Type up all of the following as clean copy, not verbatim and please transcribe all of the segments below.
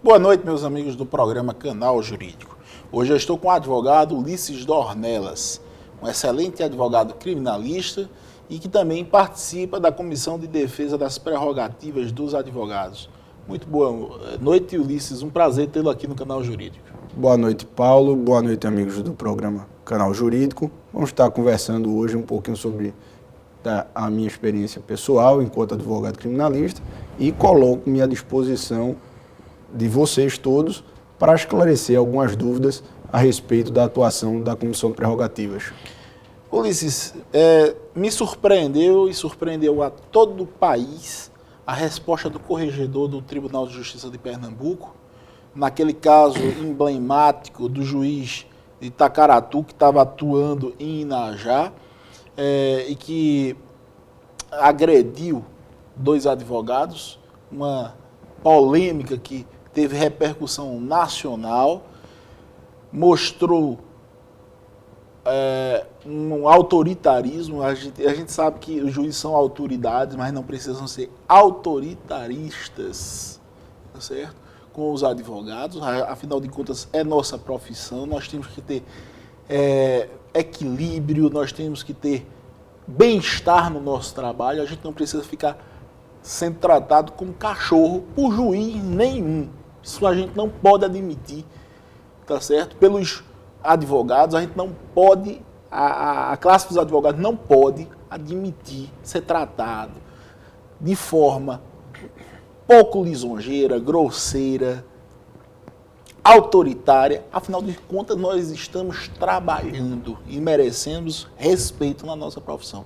Boa noite, meus amigos do programa Canal Jurídico. Hoje eu estou com o advogado Ulisses Dornelas, um excelente advogado criminalista e que também participa da Comissão de Defesa das Prerrogativas dos Advogados. Muito boa noite, Ulisses. Um prazer tê-lo aqui no Canal Jurídico. Boa noite, Paulo. Boa noite, amigos do programa Canal Jurídico. Vamos estar conversando hoje um pouquinho sobre a minha experiência pessoal enquanto advogado criminalista e coloco-me à disposição de vocês todos para esclarecer algumas dúvidas a respeito da atuação da Comissão de Prerrogativas. Ulisses, me surpreendeu e surpreendeu a todo o país a resposta do corregedor do Tribunal de Justiça de Pernambuco, naquele caso emblemático do juiz de Itacaratu, que estava atuando em Inajá, e que agrediu dois advogados, uma polêmica que teve repercussão nacional, mostrou um autoritarismo. A gente sabe que os juízes são autoridades, mas não precisam ser autoritaristas, tá certo? Com os advogados. Afinal de contas, é nossa profissão, nós temos que ter equilíbrio, nós temos que ter bem-estar no nosso trabalho, a gente não precisa ficar sendo tratado como cachorro por juiz nenhum. Isso a gente não pode admitir, tá certo? Pelos advogados, a gente não pode, a classe dos advogados não pode admitir ser tratado de forma pouco lisonjeira, grosseira, autoritária. Afinal de contas, nós estamos trabalhando e merecemos respeito na nossa profissão.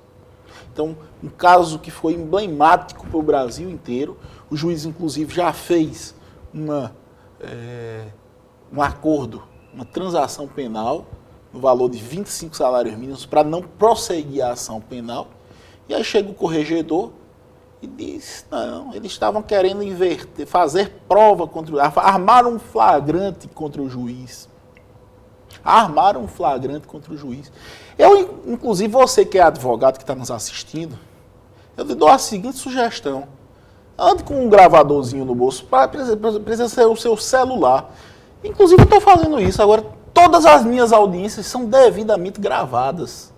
Então, um caso que foi emblemático para o Brasil inteiro, o juiz, inclusive, já fez um acordo, uma transação penal, no valor de 25 salários mínimos, para não prosseguir a ação penal. E aí chega o corregedor e diz, não, eles estavam querendo inverter, fazer prova armaram um flagrante contra o juiz. Armaram um flagrante contra o juiz. Eu, inclusive, você que é advogado, que está nos assistindo, eu lhe dou a seguinte sugestão. Ande com um gravadorzinho no bolso, precisa ser o seu celular. Inclusive, eu estou fazendo isso. Agora, todas as minhas audiências são devidamente gravadas.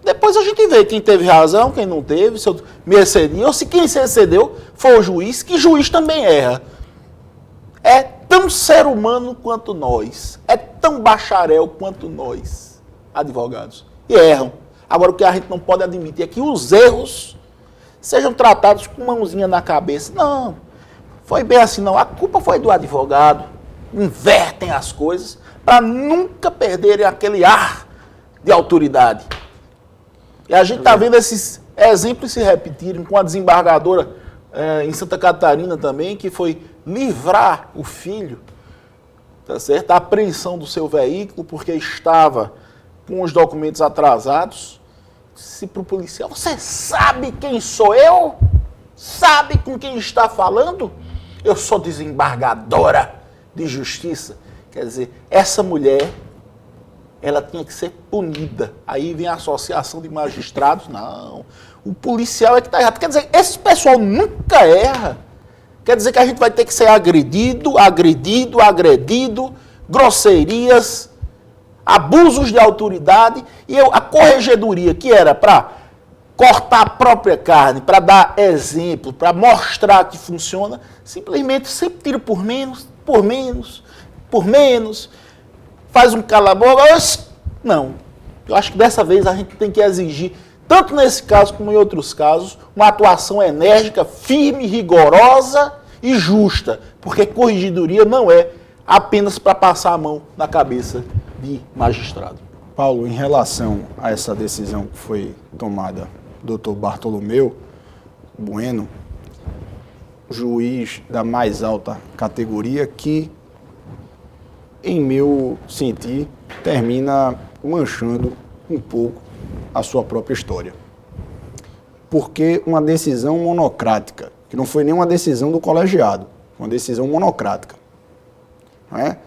Depois a gente vê quem teve razão, quem não teve, se eu me excedi, ou se quem se excedeu foi o juiz, que juiz também erra. É tão ser humano quanto nós, é tão bacharel quanto nós, advogados, e erram. Agora, o que a gente não pode admitir é que os erros sejam tratados com mãozinha na cabeça. Não, foi bem assim não, a culpa foi do advogado. Invertem as coisas para nunca perderem aquele ar de autoridade. E a gente está vendo esses exemplos se repetirem com a desembargadora em Santa Catarina também, que foi livrar o filho, tá certo? A apreensão do seu veículo, porque estava com os documentos atrasados. Se para o policial, você sabe quem sou eu? Sabe com quem está falando? Eu sou desembargadora de justiça. Quer dizer, essa mulher, ela tinha que ser punida. Aí vem a associação de magistrados. Não, o policial é que está errado. Quer dizer, esse pessoal nunca erra. Quer dizer que a gente vai ter que ser agredido, grosserias, abusos de autoridade. E a corregedoria, que era para cortar a própria carne, para dar exemplo, para mostrar que funciona, simplesmente sempre tira por menos, faz um cala-boca. Não, eu acho que dessa vez a gente tem que exigir, tanto nesse caso como em outros casos, uma atuação enérgica, firme, rigorosa e justa, porque corregedoria não é apenas para passar a mão na cabeça de magistrado. Paulo, em relação a essa decisão que foi tomada do Dr. Bartolomeu Bueno, juiz da mais alta categoria, que, em meu sentir, termina manchando um pouco a sua própria história. Porque uma decisão monocrática, que não foi nem uma decisão do colegiado, uma decisão monocrática, não é?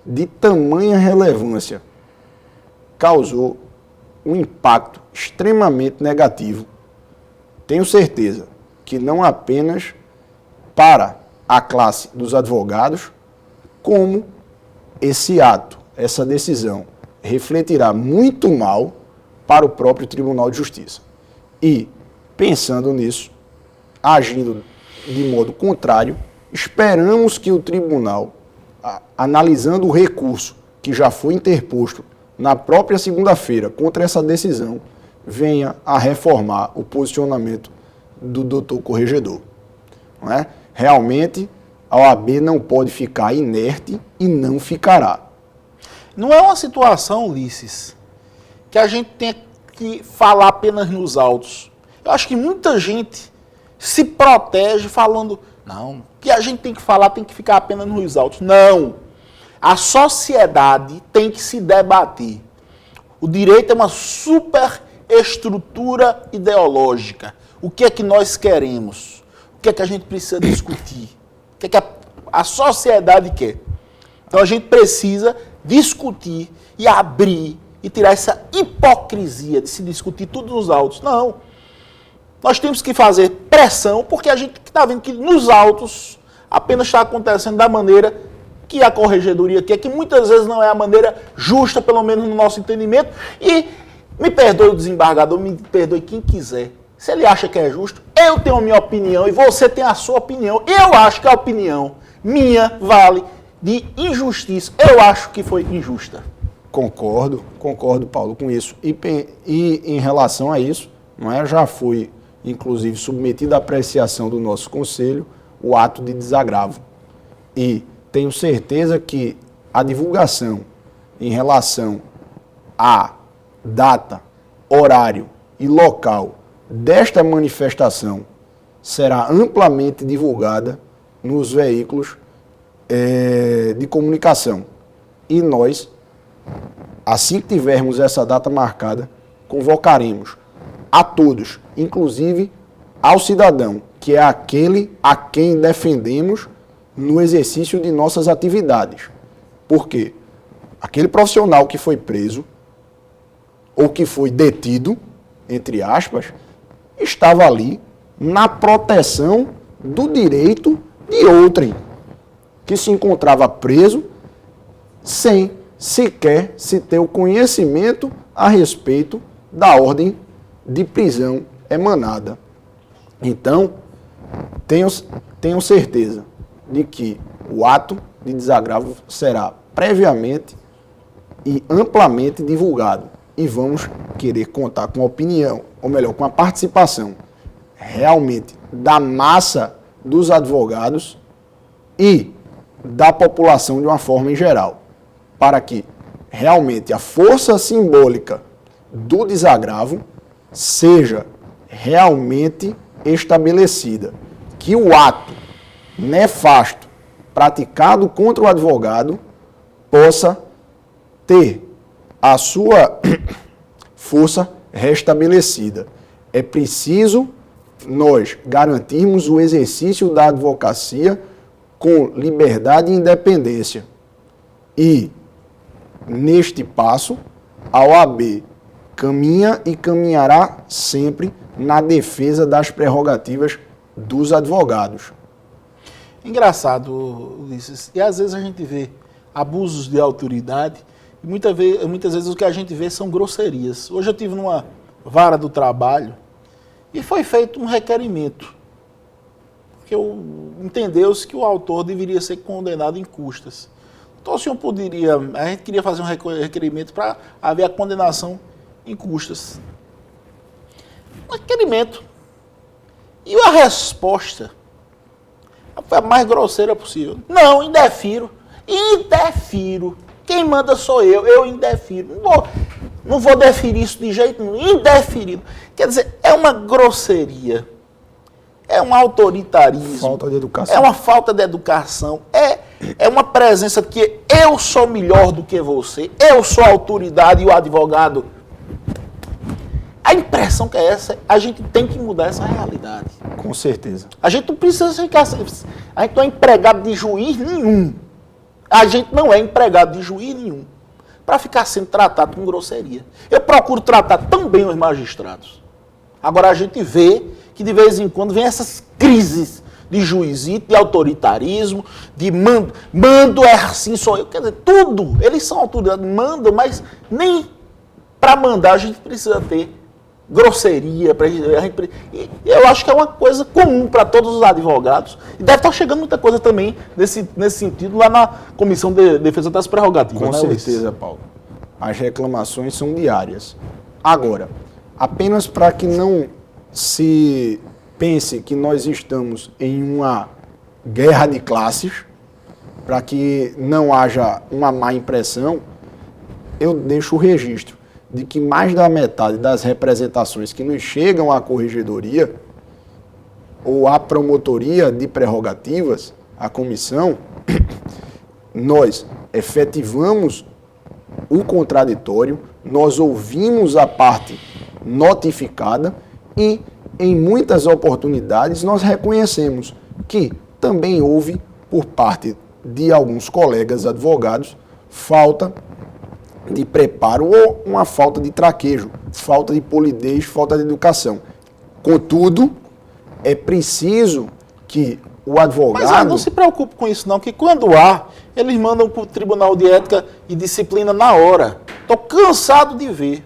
De tamanha relevância, causou um impacto extremamente negativo. Tenho certeza que não apenas para a classe dos advogados, como esse ato, essa decisão, refletirá muito mal para o próprio Tribunal de Justiça. E, pensando nisso, agindo de modo contrário, esperamos que o tribunal, analisando o recurso que já foi interposto na própria segunda-feira contra essa decisão, venha a reformar o posicionamento do doutor corregedor. Não é? Realmente, a OAB não pode ficar inerte e não ficará. Não é uma situação, Ulisses, que a gente tem que falar apenas nos autos. Eu acho que muita gente se protege falando, não, que a gente tem que falar tem que ficar apenas nos autos. Não. A sociedade tem que se debater. O direito é uma superestrutura ideológica. O que é que nós queremos? O que é que a gente precisa discutir? O que é que a sociedade quer? Então a gente precisa discutir e abrir e tirar essa hipocrisia de se discutir tudo nos autos. Não. Nós temos que fazer pressão porque a gente está vendo que nos autos apenas está acontecendo da maneira que a corregedoria quer, que muitas vezes não é a maneira justa, pelo menos no nosso entendimento. E me perdoe o desembargador, me perdoe quem quiser. Se ele acha que é justo, eu tenho a minha opinião e você tem a sua opinião. Eu acho que a opinião minha vale de injustiça. Eu acho que foi injusta. Concordo, Paulo, com isso. E em relação a isso, não é, já foi, inclusive, submetido à apreciação do nosso conselho o ato de desagravo. E tenho certeza que a divulgação em relação à data, horário e local desta manifestação será amplamente divulgada nos veículos de comunicação. E nós, assim que tivermos essa data marcada, convocaremos a todos, inclusive ao cidadão, que é aquele a quem defendemos no exercício de nossas atividades. Por quê? Aquele profissional que foi preso ou que foi detido, entre aspas, estava ali na proteção do direito de outrem, que se encontrava preso sem sequer se ter o conhecimento a respeito da ordem de prisão emanada. Então, tenho certeza de que o ato de desagravo será previamente e amplamente divulgado e vamos querer contar com a opinião, ou melhor, com a participação realmente da massa dos advogados e da população de uma forma em geral, para que realmente a força simbólica do desagravo seja realmente estabelecida, que o ato nefasto praticado contra o advogado possa ter a sua força restabelecida. É preciso nós garantirmos o exercício da advocacia com liberdade e independência. E, neste passo, a OAB caminha e caminhará sempre na defesa das prerrogativas dos advogados. Engraçado, Ulisses. E às vezes a gente vê abusos de autoridade e muitas vezes o que a gente vê são grosserias. Hoje eu estive numa vara do trabalho e foi feito um requerimento. Porque entendeu-se que o autor deveria ser condenado em custas. Então o senhor poderia... A gente queria fazer um requerimento para haver a condenação em custas. Um requerimento. E a resposta foi a mais grosseira possível. Não, indefiro. Indefiro. Quem manda sou eu indefiro. Não vou deferir isso de jeito nenhum. Indeferido. Quer dizer, é uma grosseria. É um autoritarismo. Falta de educação. É uma falta de educação. É uma presença de que eu sou melhor do que você. Eu sou a autoridade e o advogado. A impressão que é essa, a gente tem que mudar essa realidade. Com certeza. A gente não precisa ficar... A gente não é empregado de juiz nenhum. A gente não é empregado de juiz nenhum para ficar sendo tratado com grosseria. Eu procuro tratar tão bem os magistrados. Agora a gente vê que de vez em quando vem essas crises de juizito, de autoritarismo, de mando é assim, só eu. Quer dizer, tudo. Eles são autoridades, mandam, mas nem para mandar a gente precisa ter grosseria. Eu acho que é uma coisa comum para todos os advogados. E deve estar chegando muita coisa também nesse sentido lá na Comissão de Defesa das Prerrogativas. Com certeza, Paulo. As reclamações são diárias. Agora, apenas para que não se pense que nós estamos em uma guerra de classes, para que não haja uma má impressão, eu deixo o registro de que mais da metade das representações que nos chegam à corregedoria ou à promotoria de prerrogativas, à comissão, nós efetivamos o contraditório, nós ouvimos a parte notificada e, em muitas oportunidades, nós reconhecemos que também houve, por parte de alguns colegas advogados, falta de preparo ou uma falta de traquejo, falta de polidez, falta de educação. Contudo, é preciso que o advogado... Mas não se preocupe com isso não, que quando há, eles mandam para o Tribunal de Ética e Disciplina na hora. Estou cansado de ver,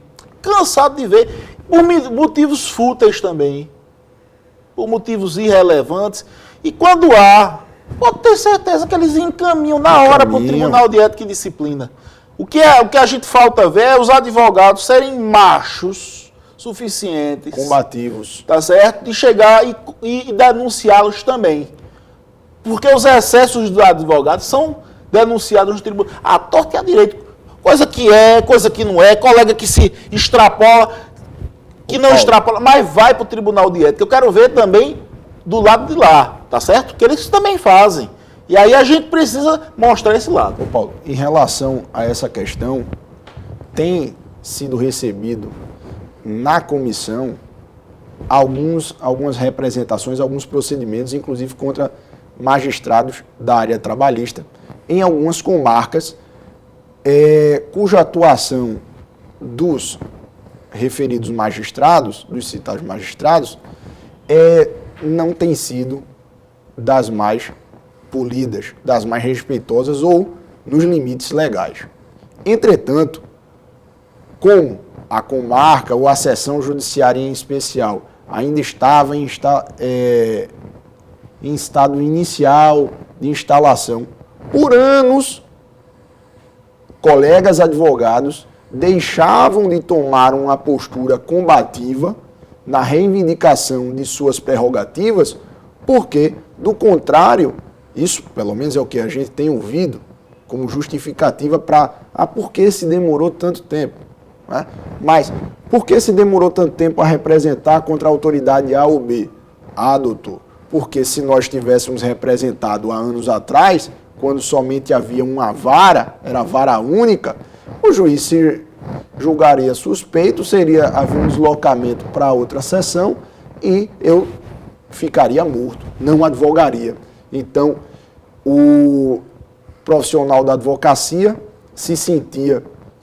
por motivos fúteis também, por motivos irrelevantes. E quando há, pode ter certeza que eles encaminham na hora para o Tribunal de Ética e Disciplina. O que a gente falta ver é os advogados serem machos suficientes, combativos, tá certo? De chegar e denunciá-los também. Porque os excessos do advogado são denunciados no tribunal. À torta e à direita. Coisa que é, coisa que não é, colega que se extrapola, que não extrapola, mas vai para o Tribunal de Ética. Eu quero ver também do lado de lá, tá certo? Que eles também fazem. E aí a gente precisa mostrar esse lado. Ô Paulo, em relação a essa questão, tem sido recebido na comissão algumas representações, alguns procedimentos, inclusive contra magistrados da área trabalhista, em algumas comarcas, cuja atuação dos referidos magistrados, dos citados magistrados, não tem sido das mais polidas, das mais respeitosas ou nos limites legais. Entretanto, como a comarca ou a seção judiciária em especial ainda estava em estado inicial de instalação, por anos, colegas advogados deixavam de tomar uma postura combativa na reivindicação de suas prerrogativas, porque, do contrário, isso, pelo menos, é o que a gente tem ouvido como justificativa para por que se demorou tanto tempo. Né? Mas, por que se demorou tanto tempo a representar contra a autoridade A ou B? Ah, doutor, porque se nós tivéssemos representado há anos atrás, quando somente havia uma vara, era vara única, o juiz se julgaria suspeito, havia um deslocamento para outra sessão e eu ficaria morto, não advogaria. Então, o profissional da advocacia se sentia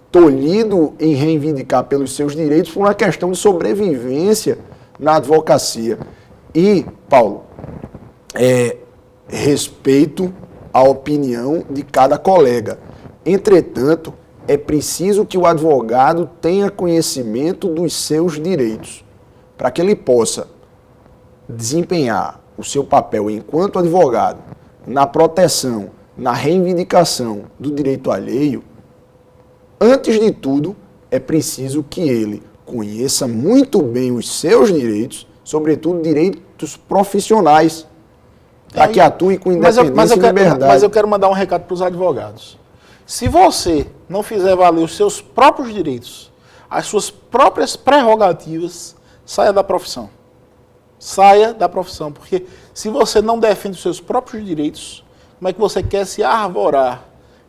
tolhido em reivindicar pelos seus direitos por uma questão de sobrevivência na advocacia. E, Paulo, respeito a opinião de cada colega. Entretanto, é preciso que o advogado tenha conhecimento dos seus direitos, para que ele possa desempenhar o seu papel enquanto advogado na proteção, na reivindicação do direito alheio. Antes de tudo, é preciso que ele conheça muito bem os seus direitos, sobretudo direitos profissionais, para que atue com independência e liberdade. Mas eu quero mandar um recado para os advogados. Se você não fizer valer os seus próprios direitos, as suas próprias prerrogativas, saia da profissão. Saia da profissão, porque se você não defende os seus próprios direitos, como é que você quer se arvorar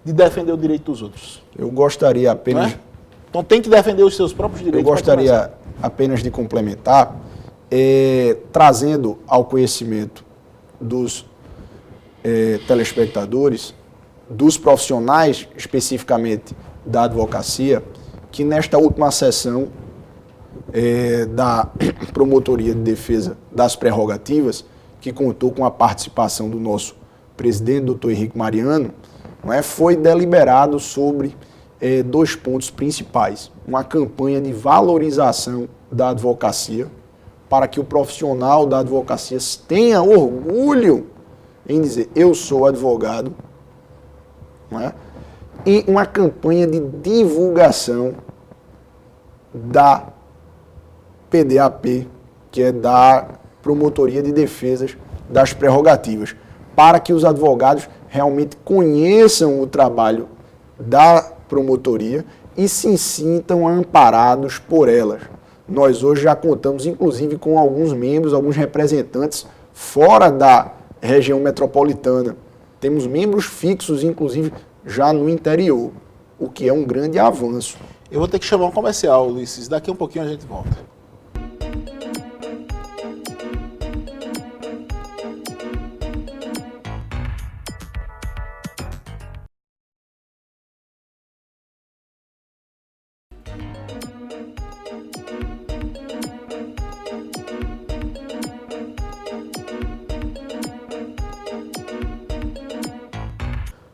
de defender o direito dos outros? Eu gostaria apenas... Não é? Então tem que defender os seus próprios direitos. Eu gostaria apenas de complementar, trazendo ao conhecimento dos telespectadores, dos profissionais, especificamente da advocacia, que nesta última sessão da Promotoria de Defesa das Prerrogativas, que contou com a participação do nosso presidente, doutor Henrique Mariano, não é, foi deliberado sobre 2 pontos principais. Uma campanha de valorização da advocacia, para que o profissional da advocacia tenha orgulho em dizer, eu sou advogado, não é? E uma campanha de divulgação da PDAP, que é da Promotoria de Defesas das Prerrogativas, para que os advogados realmente conheçam o trabalho da promotoria e se sintam amparados por elas. Nós hoje já contamos, inclusive, com alguns membros, alguns representantes fora da região metropolitana. Temos membros fixos, inclusive, já no interior, o que é um grande avanço. Eu vou ter que chamar um comercial, Ulisses. Daqui um pouquinho a gente volta.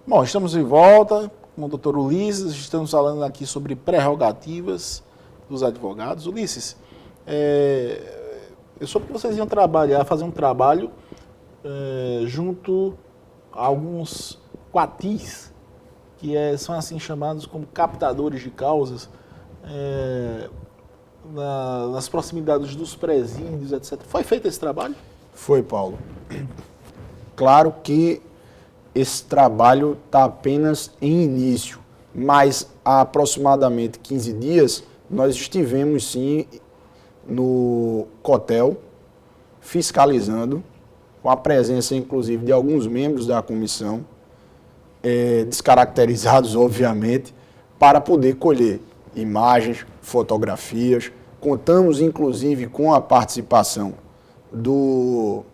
Bom, estamos de volta com o doutor Ulisses, estamos falando aqui sobre prerrogativas dos advogados. Ulisses, eu soube que vocês iam fazer um trabalho junto a alguns quatis, que são assim chamados como captadores de causas, nas proximidades dos presídios, etc. Foi feito esse trabalho? Foi, Paulo. Claro que esse trabalho está apenas em início, mas há aproximadamente 15 dias nós estivemos sim no Cotel, fiscalizando, com a presença inclusive de alguns membros da comissão, descaracterizados obviamente, para poder colher imagens, fotografias. Contamos inclusive com a participação do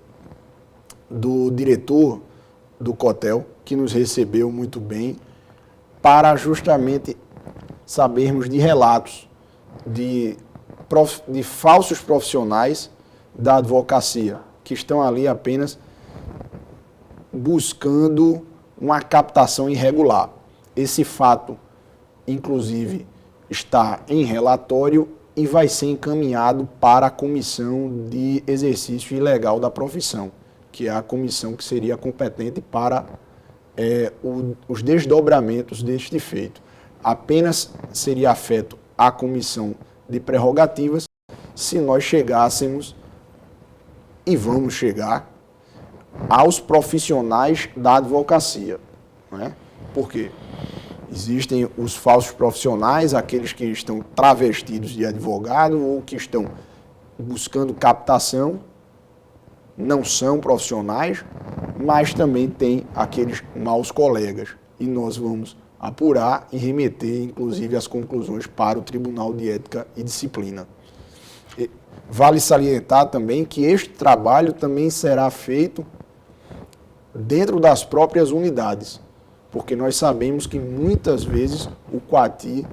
diretor do Cotel, que nos recebeu muito bem, para justamente sabermos de relatos de falsos profissionais da advocacia, que estão ali apenas buscando uma captação irregular. Esse fato, inclusive, está em relatório e vai ser encaminhado para a Comissão de Exercício Ilegal da Profissão, que é a comissão que seria competente para os desdobramentos deste feito. Apenas seria afeto à comissão de prerrogativas se nós chegássemos, e vamos chegar, aos profissionais da advocacia. Não é? Por quê? Existem os falsos profissionais, aqueles que estão travestidos de advogado ou que estão buscando captação, não são profissionais, mas também tem aqueles maus colegas. E nós vamos apurar e remeter, inclusive, as conclusões para o Tribunal de Ética e Disciplina. Vale salientar também que este trabalho também será feito dentro das próprias unidades, porque nós sabemos que muitas vezes o quati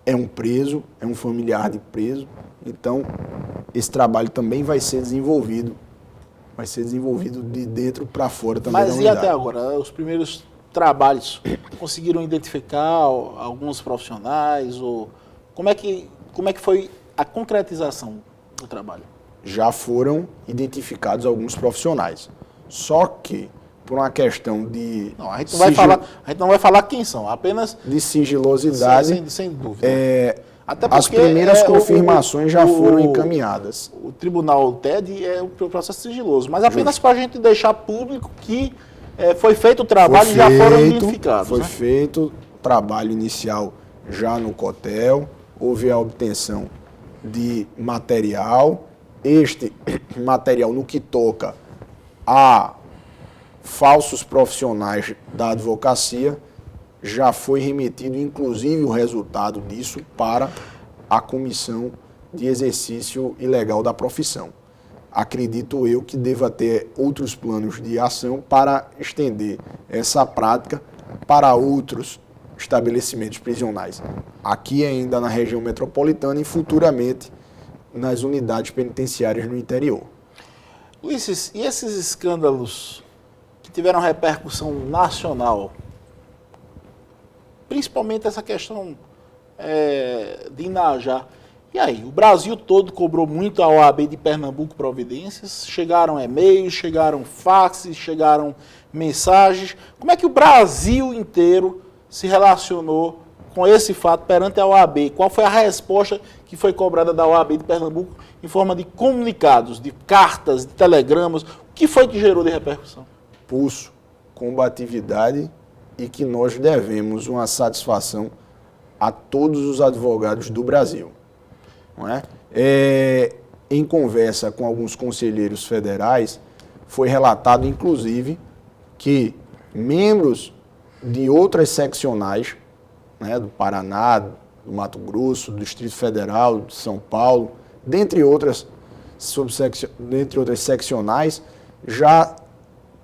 é um preso, é um familiar de preso, então esse trabalho também vai ser desenvolvido de dentro para fora também. Mas e até agora, os primeiros trabalhos, conseguiram identificar alguns profissionais? Ou como é que foi a concretização do trabalho? Já foram identificados alguns profissionais, só que por uma questão de... Não, a gente não vai falar quem são, apenas... De sigilosidade. Sem dúvida. Até porque as primeiras confirmações já foram encaminhadas. O Tribunal TED é um processo sigiloso, mas apenas para a gente deixar público que foi feito o trabalho e já foram identificados. Foi feito o trabalho inicial já no Cotel, houve a obtenção de material. Este material, no que toca a falsos profissionais da advocacia, já foi remetido, inclusive, o resultado disso para a Comissão de Exercício Ilegal da Profissão. Acredito eu que deva ter outros planos de ação para estender essa prática para outros estabelecimentos prisionais, aqui ainda na região metropolitana e futuramente nas unidades penitenciárias no interior. Ulisses, e esses escândalos que tiveram repercussão nacional, principalmente essa questão de Inajá, e aí, o Brasil todo cobrou muito a OAB de Pernambuco providências, chegaram e-mails, chegaram faxes, chegaram mensagens. Como é que o Brasil inteiro se relacionou com esse fato perante a OAB? Qual foi a resposta que foi cobrada da OAB de Pernambuco em forma de comunicados, de cartas, de telegramas? O que foi que gerou de repercussão? Pulso, combatividade e que nós devemos uma satisfação a todos os advogados do Brasil. Não é? Em conversa com alguns conselheiros federais, foi relatado, inclusive, que membros de outras seccionais, né, do Paraná, do Mato Grosso, do Distrito Federal, de São Paulo, dentre outras seccionais, já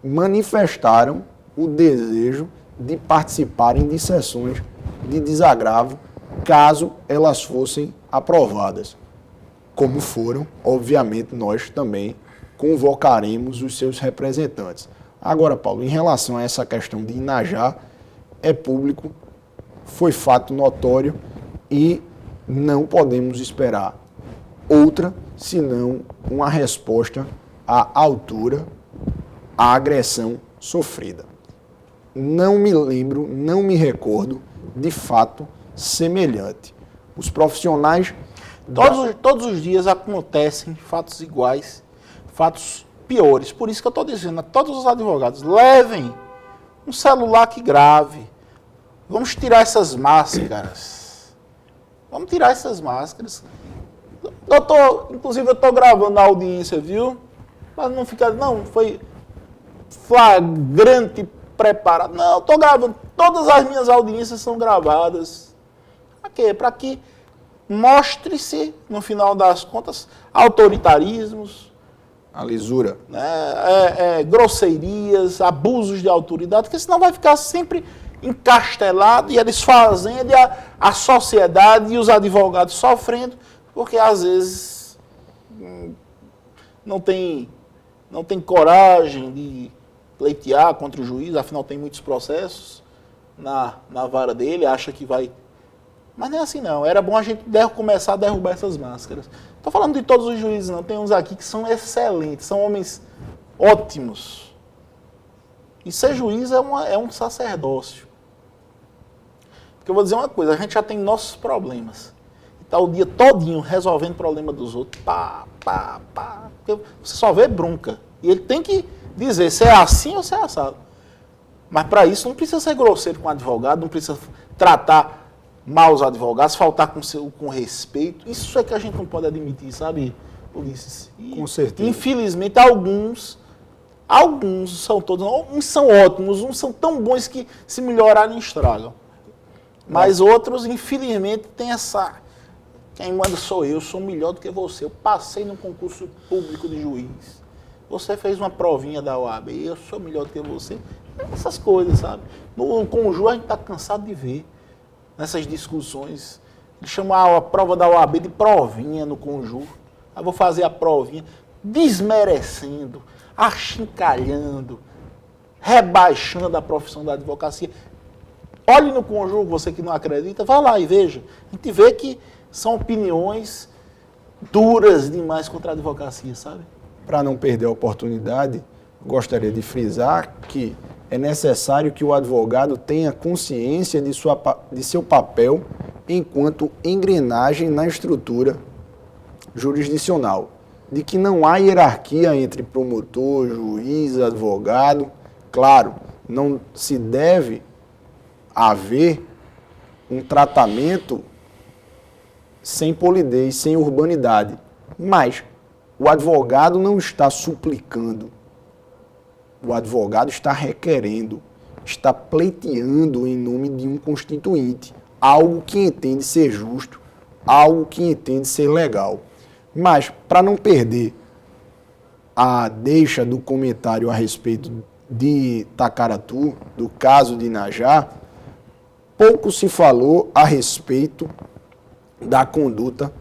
manifestaram o desejo de participarem de sessões de desagravo, caso elas fossem aprovadas. Como foram, obviamente, nós também convocaremos os seus representantes. Agora, Paulo, em relação a essa questão de Inajá, é público, foi fato notório e não podemos esperar outra, senão uma resposta à altura à agressão sofrida. Não me lembro, não me recordo de fato semelhante. Os profissionais... Todos os dias acontecem fatos iguais, fatos piores. Por isso que eu estou dizendo a todos os advogados, levem um celular que grave. Vamos tirar essas máscaras. Vamos tirar essas máscaras. Inclusive eu estou gravando a audiência, viu? Mas não fica, não, foi flagrante, preparado. Não, eu estou gravando. Todas as minhas audiências são gravadas. Para quê? Para que mostre-se, no final das contas, autoritarismos, a lisura, né, grosseirias, abusos de autoridade, porque senão vai ficar sempre encastelado e eles fazendo a sociedade e os advogados sofrendo, porque às vezes não tem coragem de pleitear contra o juiz, afinal tem muitos processos na vara dele, acha que vai... Mas não é assim não, era bom a gente começar a derrubar essas máscaras. Estou falando de todos os juízes não, tem uns aqui que são excelentes, são homens ótimos. E ser juiz é um sacerdócio. Porque eu vou dizer uma coisa, a gente já tem nossos problemas. E está o dia todinho resolvendo o problema dos outros. Porque você só vê bronca. E ele tem que dizer se é assim ou se é assado. Mas para isso não precisa ser grosseiro com o advogado, não precisa tratar mal os advogados, faltar com respeito. Isso é que a gente não pode admitir, sabe, Ulisses? Com certeza. Infelizmente, alguns são todos, uns são ótimos, uns são tão bons que se melhorarem estragam. Mas outros, infelizmente, tem essa... Quem manda sou eu sou melhor do que você. Eu passei no concurso público de juiz. Você fez uma provinha da OAB, eu sou melhor do que você. Essas coisas, sabe? No Conjur a gente está cansado de ver. Nessas discussões, ele chama a prova da OAB de provinha no Conjur. Aí vou fazer a provinha, desmerecendo, achincalhando, rebaixando a profissão da advocacia. Olhe no Conjur, você que não acredita, vá lá e veja. A gente vê que são opiniões duras demais contra a advocacia, sabe? Para não perder a oportunidade, gostaria de frisar que é necessário que o advogado tenha consciência de seu papel enquanto engrenagem na estrutura jurisdicional, de que não há hierarquia entre promotor, juiz, advogado. Claro, não se deve haver um tratamento sem polidez, sem urbanidade, mas o advogado não está suplicando. O advogado está requerendo, está pleiteando em nome de um constituinte, algo que entende ser justo, algo que entende ser legal. Mas, para não perder a deixa do comentário a respeito de Tacaratu, do caso de Inajá, pouco se falou a respeito da conduta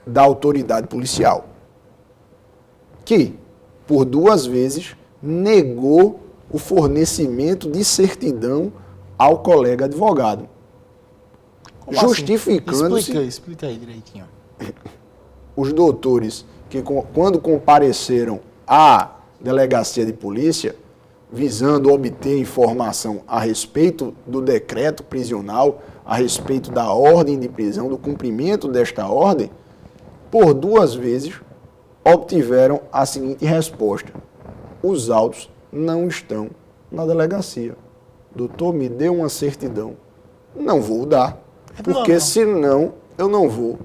da autoridade policial, que, por 2 vezes, negou o fornecimento de certidão ao colega advogado, Como assim? justificando-se Explica aí direitinho. os doutores que, quando compareceram à delegacia de polícia, visando obter informação a respeito do decreto prisional, a respeito da ordem de prisão, do cumprimento desta ordem, por 2 vezes obtiveram a seguinte resposta: os autos não estão na delegacia. Doutor, me dê uma certidão. Não vou dar, porque senão eu não vou,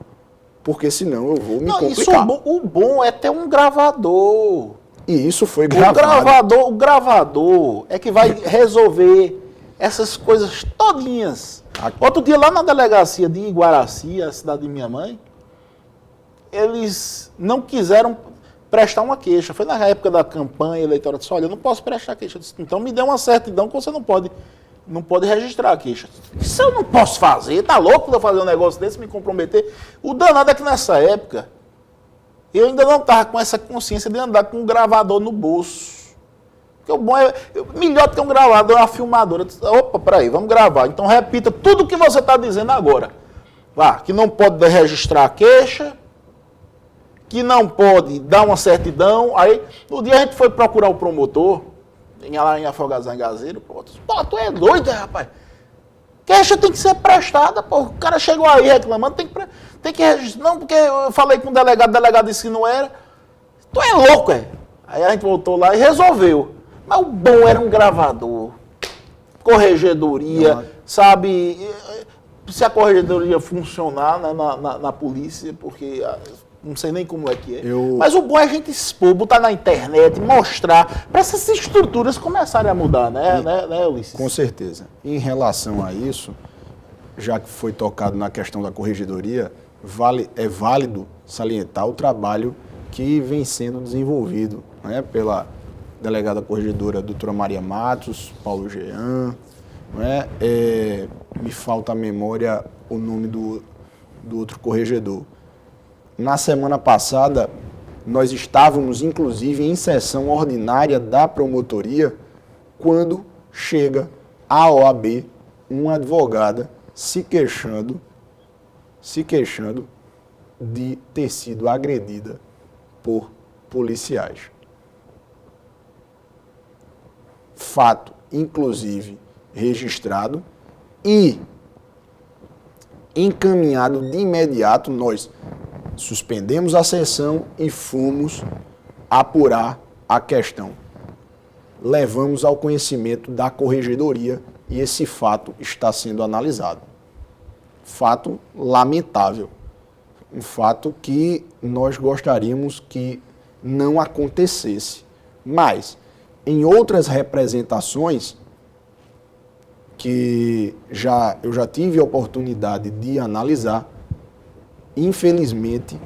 porque senão eu vou me complicar. O bom é ter um gravador. E isso foi gravado. O gravador é que vai resolver essas coisas todinhas. Outro dia, lá na delegacia de Iguaraci, a cidade de minha mãe, eles não quiseram prestar uma queixa. Foi na época da campanha eleitoral. Eu disse, olha, eu não posso prestar queixa. Eu disse, então me dê uma certidão que você não pode registrar a queixa. Isso eu não posso fazer. Tá louco de eu fazer um negócio desse, me comprometer? O danado é que nessa época, eu ainda não estava com essa consciência de andar com um gravador no bolso. Porque o bom é, melhor do que um gravador é uma filmadora. Opa, peraí, vamos gravar. Então repita tudo o que você está dizendo agora. Que não pode registrar a queixa, que não pode dar uma certidão. Aí, no dia a gente foi procurar o promotor, lá em Afogados em Gazeiro, pô, tu é doido, rapaz. Queixa tem que ser prestada, pô. O cara chegou aí reclamando, tem que registrar. Não, porque eu falei com o delegado disse que não era. Tu é louco, é? Aí a gente voltou lá e resolveu. Mas o bom era um gravador, corregedoria, sabe? Se a corregedoria funcionar na polícia, porque não sei nem como é que é. Mas o bom é a gente expor, botar na internet, mostrar, para essas estruturas começarem a mudar, né, Ulisses? Com certeza. Em relação a isso, já que foi tocado na questão da corregedoria, é válido salientar o trabalho que vem sendo desenvolvido, né, pela delegada corregedora doutora Maria Matos, Paulo Jean, né, me falta a memória o nome do outro corregedor. Na semana passada, nós estávamos, inclusive, em sessão ordinária da promotoria, quando chega à OAB uma advogada se queixando de ter sido agredida por policiais. Fato, inclusive, registrado e encaminhado de imediato. Nós suspendemos a sessão e fomos apurar a questão. Levamos ao conhecimento da corregedoria e esse fato está sendo analisado. Fato lamentável. Um fato que nós gostaríamos que não acontecesse. Mas, em outras representações que eu já tive a oportunidade de analisar, infelizmente,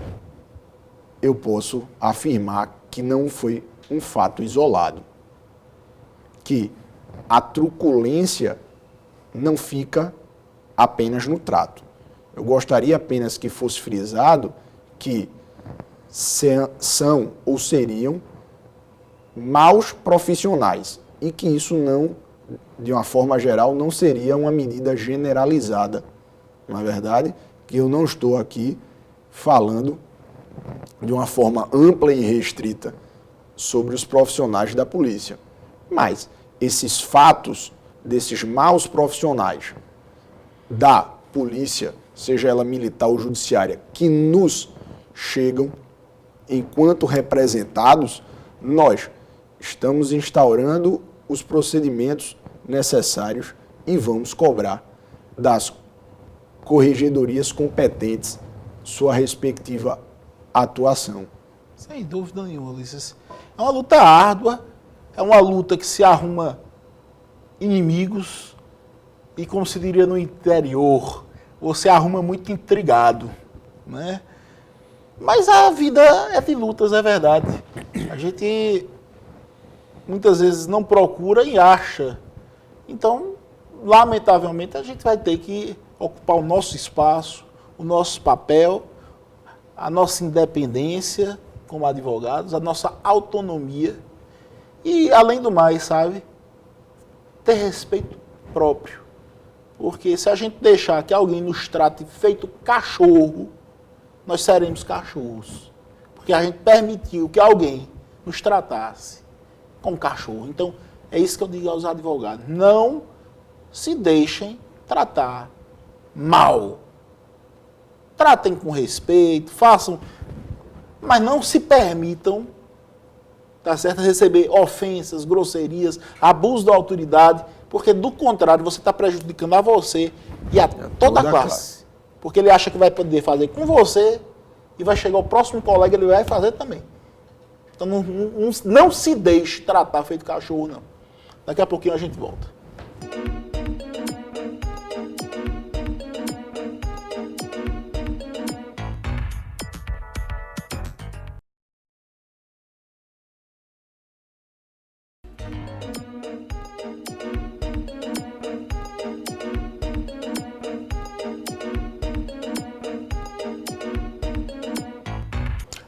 eu posso afirmar que não foi um fato isolado. Que a truculência não fica apenas no trato. Eu gostaria apenas que fosse frisado que são ou seriam maus profissionais e que isso não, de uma forma geral, não seria uma medida generalizada. Não é verdade? Que eu não estou aqui falando de uma forma ampla e restrita sobre os profissionais da polícia. Mas esses fatos desses maus profissionais da polícia, seja ela militar ou judiciária, que nos chegam enquanto representados, nós estamos instaurando os procedimentos necessários e vamos cobrar das corregedorias competentes sua respectiva atuação. Sem dúvida nenhuma, Ulisses. É uma luta árdua, é uma luta que se arruma inimigos e, como se diria no interior, você arruma muito intrigado, né? Mas a vida é de lutas, é verdade. A gente muitas vezes não procura e acha. Então, lamentavelmente, a gente vai ter que ocupar o nosso espaço, o nosso papel, a nossa independência como advogados, a nossa autonomia e, além do mais, sabe, ter respeito próprio. Porque se a gente deixar que alguém nos trate feito cachorro, nós seremos cachorros. Porque a gente permitiu que alguém nos tratasse como cachorro. Então, é isso que eu digo aos advogados. Não se deixem tratar mal. Tratem com respeito, façam, mas não se permitam, tá certo, receber ofensas, grosserias, abuso da autoridade, porque do contrário você está prejudicando a você e a toda a classe. Porque ele acha que vai poder fazer com você e vai chegar o próximo colega e ele vai fazer também. Então não se deixe tratar feito cachorro, não. Daqui a pouquinho a gente volta.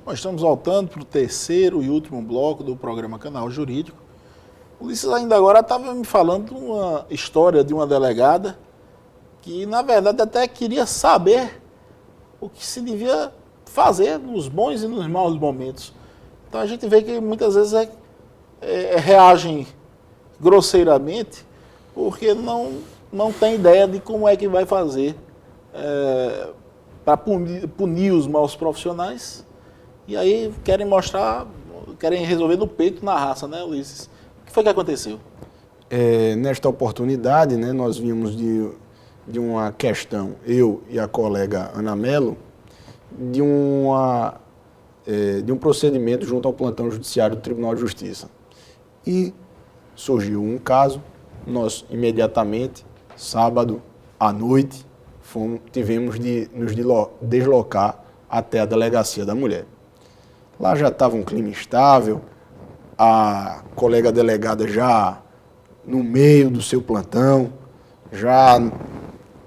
Nós estamos voltando para o terceiro e último bloco do programa Canal Jurídico. O Ulisses ainda agora estava me falando de uma história de uma delegada que, na verdade, até queria saber o que se devia fazer nos bons e nos maus momentos. Então a gente vê que muitas vezes reagem grosseiramente porque não tem ideia de como é que vai fazer para punir os maus profissionais. E aí querem resolver no peito, na raça, né, Ulisses? O que foi que aconteceu? Nesta oportunidade, né, nós vimos de uma questão, eu e a colega Ana Mello, de um procedimento junto ao plantão judiciário do Tribunal de Justiça. E surgiu um caso, nós imediatamente, sábado à noite, tivemos de nos deslocar até a Delegacia da Mulher. Lá já estava um clima instável, a colega delegada já no meio do seu plantão, já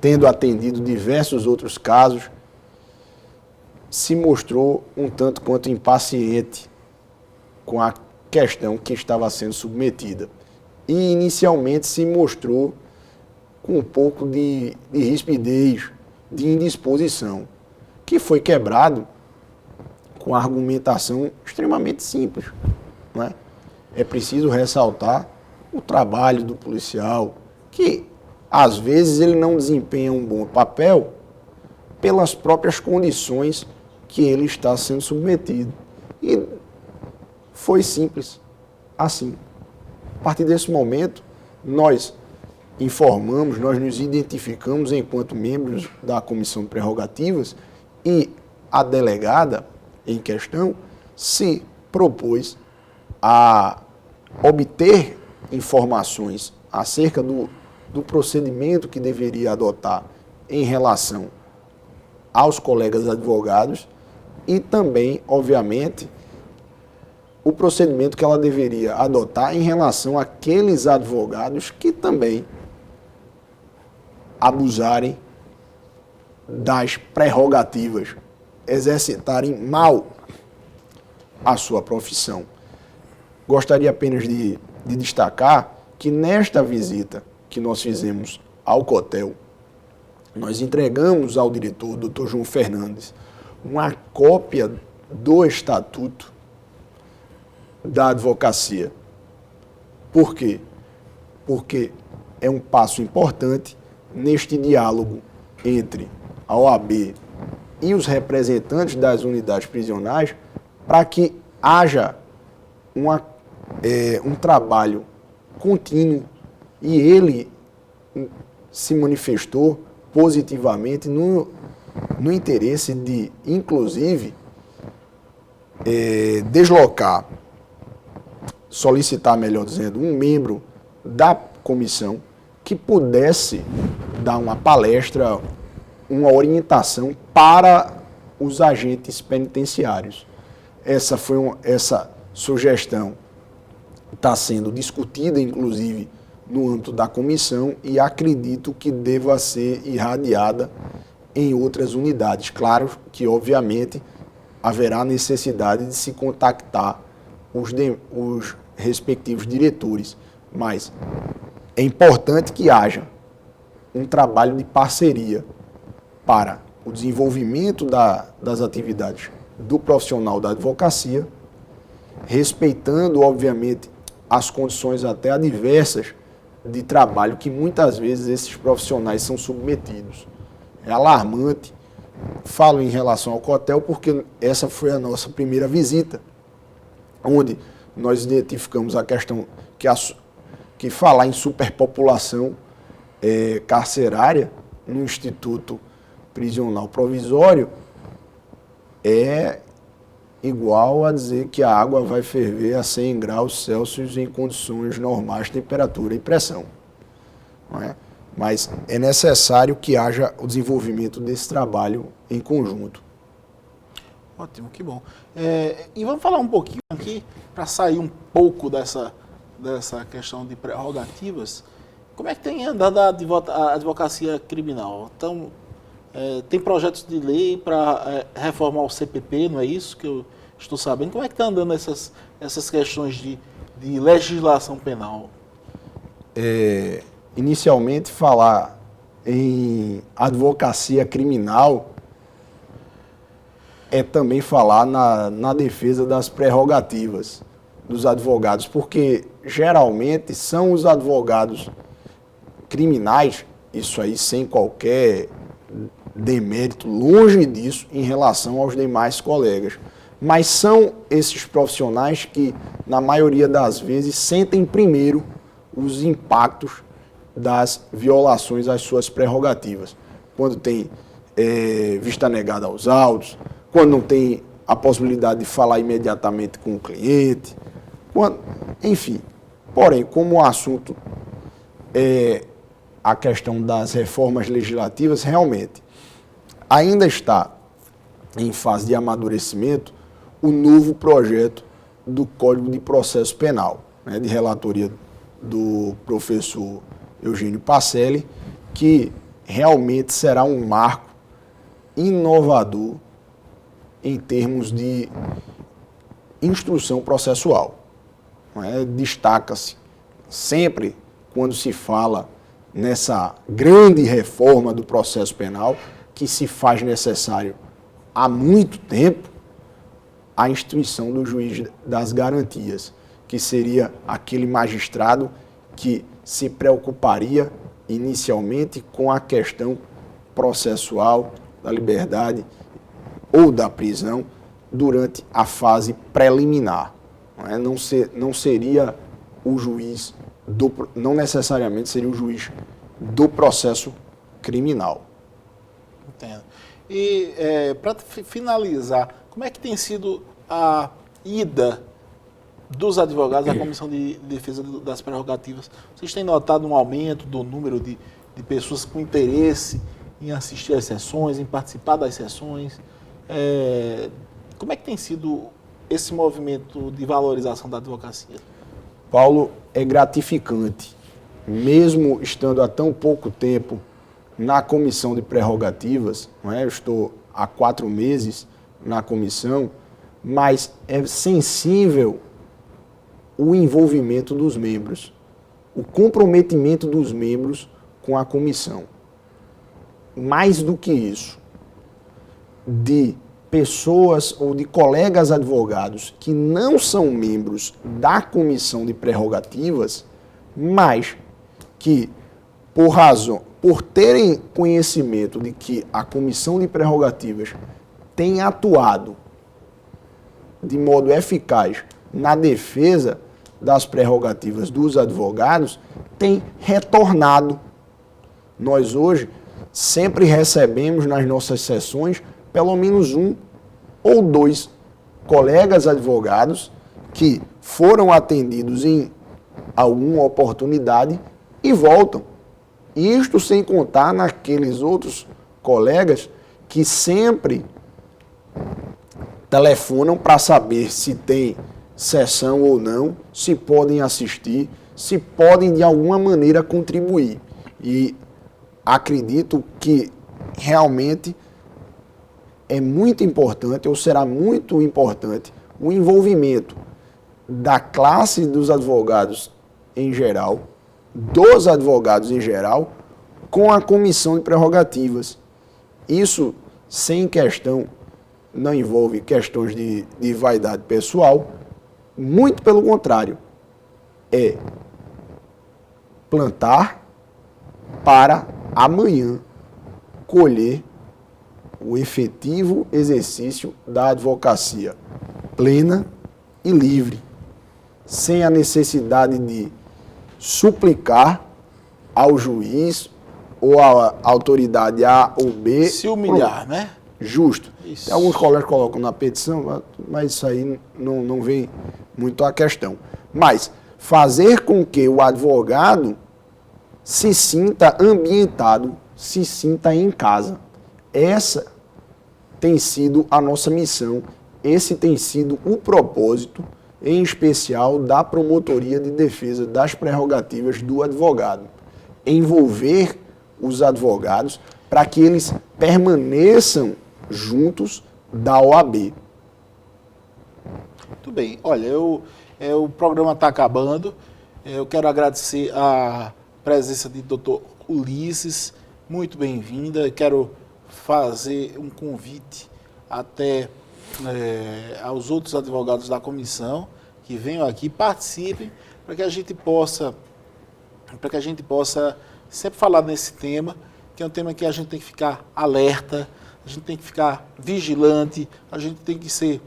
tendo atendido diversos outros casos, se mostrou um tanto quanto impaciente com a questão que estava sendo submetida. E inicialmente se mostrou com um pouco de rispidez, de indisposição, que foi quebrado com a argumentação extremamente simples. Não é? É preciso ressaltar o trabalho do policial, que às vezes ele não desempenha um bom papel pelas próprias condições que ele está sendo submetido. E foi simples, assim. A partir desse momento, nós informamos, nós nos identificamos enquanto membros da Comissão de Prerrogativas e a delegada em questão se propôs a obter informações acerca do procedimento que deveria adotar em relação aos colegas advogados e também, obviamente, o procedimento que ela deveria adotar em relação àqueles advogados que também abusarem das prerrogativas, exercitarem mal a sua profissão. Gostaria apenas de destacar que nesta visita que nós fizemos ao Cotel, nós entregamos ao diretor, Dr. João Fernandes, uma cópia do Estatuto da Advocacia. Por quê? Porque é um passo importante neste diálogo entre a OAB e os representantes das unidades prisionais para que haja um trabalho contínuo, e ele se manifestou positivamente no interesse de, inclusive, solicitar, melhor dizendo, um membro da comissão que pudesse dar uma palestra, uma orientação para os agentes penitenciários. Essa sugestão está sendo discutida, inclusive, no âmbito da comissão, e acredito que deva ser irradiada em outras unidades. Claro que, obviamente, haverá necessidade de se contactar os respectivos diretores, mas é importante que haja um trabalho de parceria para o desenvolvimento das atividades do profissional da advocacia, respeitando, obviamente, as condições até adversas de trabalho que muitas vezes esses profissionais são submetidos. É alarmante. Falo em relação ao COTEL porque essa foi a nossa primeira visita, onde nós identificamos a questão que falar em superpopulação carcerária no Instituto Prisional Provisório é igual a dizer que a água vai ferver a 100 graus Celsius em condições normais de temperatura e pressão. Não é? Mas é necessário que haja o desenvolvimento desse trabalho em conjunto. Ótimo, que bom. E vamos falar um pouquinho aqui, para sair um pouco dessa questão de prerrogativas. Como é que tem andado a advocacia criminal? Então, tem projetos de lei para reformar o CPP, não é isso que eu estou sabendo? Como é que está andando essas questões de legislação penal? Inicialmente, falar em advocacia criminal é também falar na defesa das prerrogativas dos advogados, porque geralmente são os advogados criminais, isso aí sem qualquer demérito, longe disso em relação aos demais colegas, mas são esses profissionais que, na maioria das vezes, sentem primeiro os impactos das violações às suas prerrogativas. Quando tem vista negada aos autos, quando não tem a possibilidade de falar imediatamente com o cliente, enfim. Porém, como o assunto é a questão das reformas legislativas, realmente ainda está em fase de amadurecimento o novo projeto do Código de Processo Penal, né, de relatoria do professor Eugênio Pacelli, que realmente será um marco inovador em termos de instrução processual. Destaca-se sempre quando se fala nessa grande reforma do processo penal, que se faz necessário há muito tempo, a instituição do juiz das garantias, que seria aquele magistrado que se preocuparia inicialmente com a questão processual da liberdade ou da prisão durante a fase preliminar. Não seria o juiz, não necessariamente seria o juiz do processo criminal. Entendo. E para finalizar, como é que tem sido a ida dos advogados à Comissão de Defesa das Prerrogativas? Vocês têm notado um aumento do número de pessoas com interesse em assistir às sessões, em participar das sessões? Como é que tem sido esse movimento de valorização da advocacia? Paulo, é gratificante, mesmo estando há tão pouco tempo na Comissão de Prerrogativas, não é? Eu estou há 4 meses na comissão, mas é sensível o envolvimento dos membros, o comprometimento dos membros com a comissão. Mais do que isso, de pessoas ou de colegas advogados que não são membros da Comissão de Prerrogativas, mas que, por terem conhecimento de que a Comissão de Prerrogativas tem atuado de modo eficaz na defesa das prerrogativas dos advogados, tem retornado. Nós hoje sempre recebemos nas nossas sessões pelo menos 1 ou 2 colegas advogados que foram atendidos em alguma oportunidade e voltam. Isto sem contar naqueles outros colegas que sempre telefonam para saber se tem sessão ou não, se podem assistir, se podem de alguma maneira contribuir. E acredito que realmente é muito importante, ou será muito importante, o envolvimento da classe dos advogados em geral, dos advogados em geral, com a comissão de prerrogativas. Isso, sem questão, não envolve questões de vaidade pessoal, muito pelo contrário, é plantar para amanhã colher o efetivo exercício da advocacia plena e livre, sem a necessidade de suplicar ao juiz ou à autoridade A ou B. Se humilhar, né? Justo. Isso. Alguns colegas colocam na petição, mas isso aí não vem muito à questão. Mas fazer com que o advogado se sinta ambientado, se sinta em casa. Essa tem sido a nossa missão, esse tem sido o propósito, em especial da Promotoria de Defesa das Prerrogativas do Advogado. Envolver os advogados para que eles permaneçam juntos da OAB. Muito bem. Olha, o programa está acabando. Eu quero agradecer a presença de Dr. Ulisses, muito bem-vinda. Quero fazer um convite até aos outros advogados da comissão que venham aqui, participem, para que a gente possa sempre falar nesse tema, que é um tema que a gente tem que ficar alerta, a gente tem que ficar vigilante, a gente tem que ser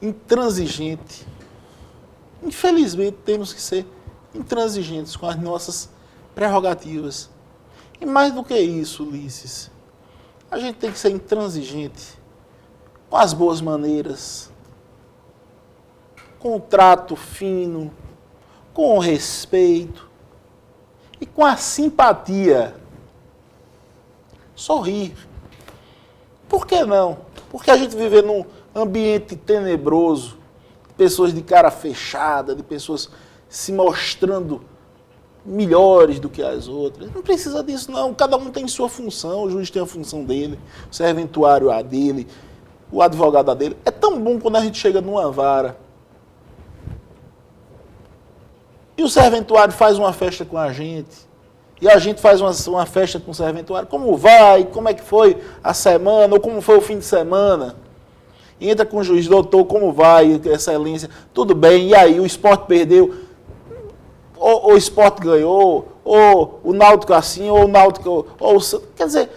intransigente. Infelizmente, temos que ser intransigentes com as nossas prerrogativas. E mais do que isso, Ulisses, a gente tem que ser intransigente com as boas maneiras, com o trato fino, com o respeito e com a simpatia. Sorrir. Por que não? Porque a gente vive num ambiente tenebroso, de pessoas de cara fechada, de pessoas se mostrando melhores do que as outras. Não precisa disso, não. Cada um tem sua função, o juiz tem a função dele, o serventuário a dele, o advogado a dele. É tão bom quando a gente chega numa vara e o serventuário faz uma festa com a gente, e a gente faz uma festa com o serventuário. Como vai? Como é que foi a semana? Ou como foi o fim de semana? E entra com o juiz, doutor, como vai, excelência? Tudo bem, e aí, o Sport perdeu? Ou o Sport ganhou? Ou o Náutico assim? Ou o Náutico... quer dizer,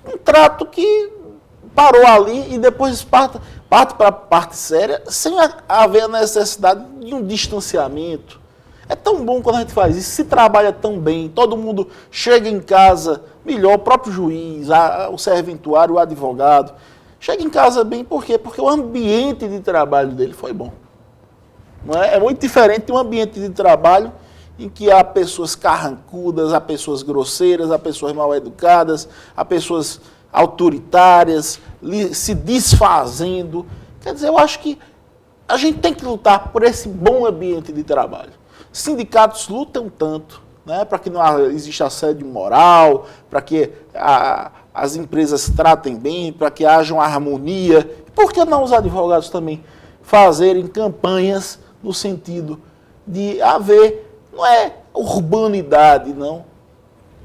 um trato que parou ali e depois parte para a parte séria, sem haver a necessidade de um distanciamento. É tão bom quando a gente faz isso, se trabalha tão bem, todo mundo chega em casa melhor, o próprio juiz, o serventuário, o advogado, chega em casa bem, por quê? Porque o ambiente de trabalho dele foi bom. Não é? É muito diferente de um ambiente de trabalho em que há pessoas carrancudas, há pessoas grosseiras, há pessoas mal educadas, há pessoas autoritárias, se desfazendo. Quer dizer, eu acho que a gente tem que lutar por esse bom ambiente de trabalho. Sindicatos lutam tanto, né, para que não exista assédio moral, para que as empresas tratem bem, para que haja uma harmonia. Por que não os advogados também fazerem campanhas no sentido de haver, não é urbanidade, não.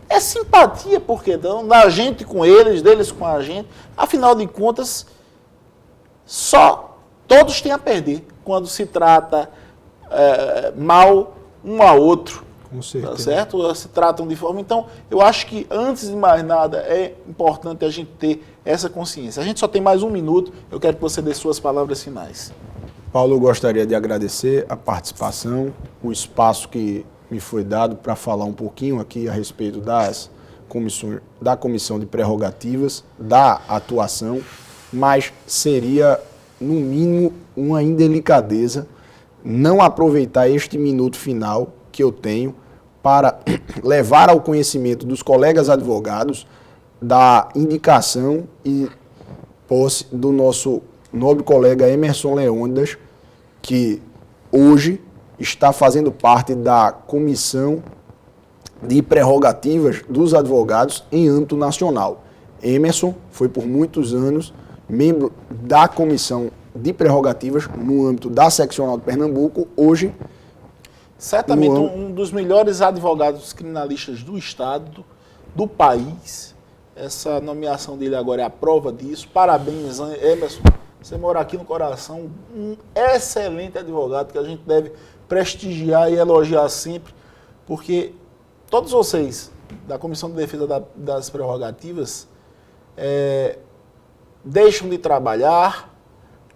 É simpatia, por que não? Da gente com eles, deles com a gente. Afinal de contas, todos têm a perder quando se trata mal um ao outro. Com certeza. Tá certo? Se tratam de forma... Então, eu acho que, antes de mais nada, é importante a gente ter essa consciência. A gente só tem mais um minuto, eu quero que você dê suas palavras finais. Paulo, eu gostaria de agradecer a participação, o espaço que me foi dado para falar um pouquinho aqui a respeito da comissão de prerrogativas, da atuação, mas seria, no mínimo, uma indelicadeza não aproveitar este minuto final que eu tenho para levar ao conhecimento dos colegas advogados da indicação e posse do nosso nobre colega Emerson Leônidas, que hoje está fazendo parte da comissão de prerrogativas dos advogados em âmbito nacional. Emerson foi por muitos anos membro da comissão de prerrogativas no âmbito da seccional de Pernambuco, hoje certamente um dos melhores advogados criminalistas do Estado, do país. Essa nomeação dele agora é a prova disso. Parabéns, Emerson. Você mora aqui no coração. Um excelente advogado que a gente deve prestigiar e elogiar sempre, porque todos vocês da Comissão de Defesa das Prerrogativas deixam de trabalhar,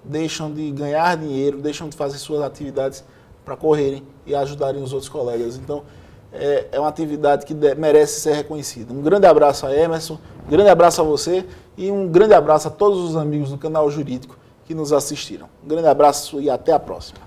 deixam de ganhar dinheiro, deixam de fazer suas atividades para correrem e ajudarem os outros colegas. Então, é uma atividade que merece ser reconhecida. Um grande abraço a Emerson, um grande abraço a você e um grande abraço a todos os amigos do canal Jurídico que nos assistiram. Um grande abraço e até a próxima.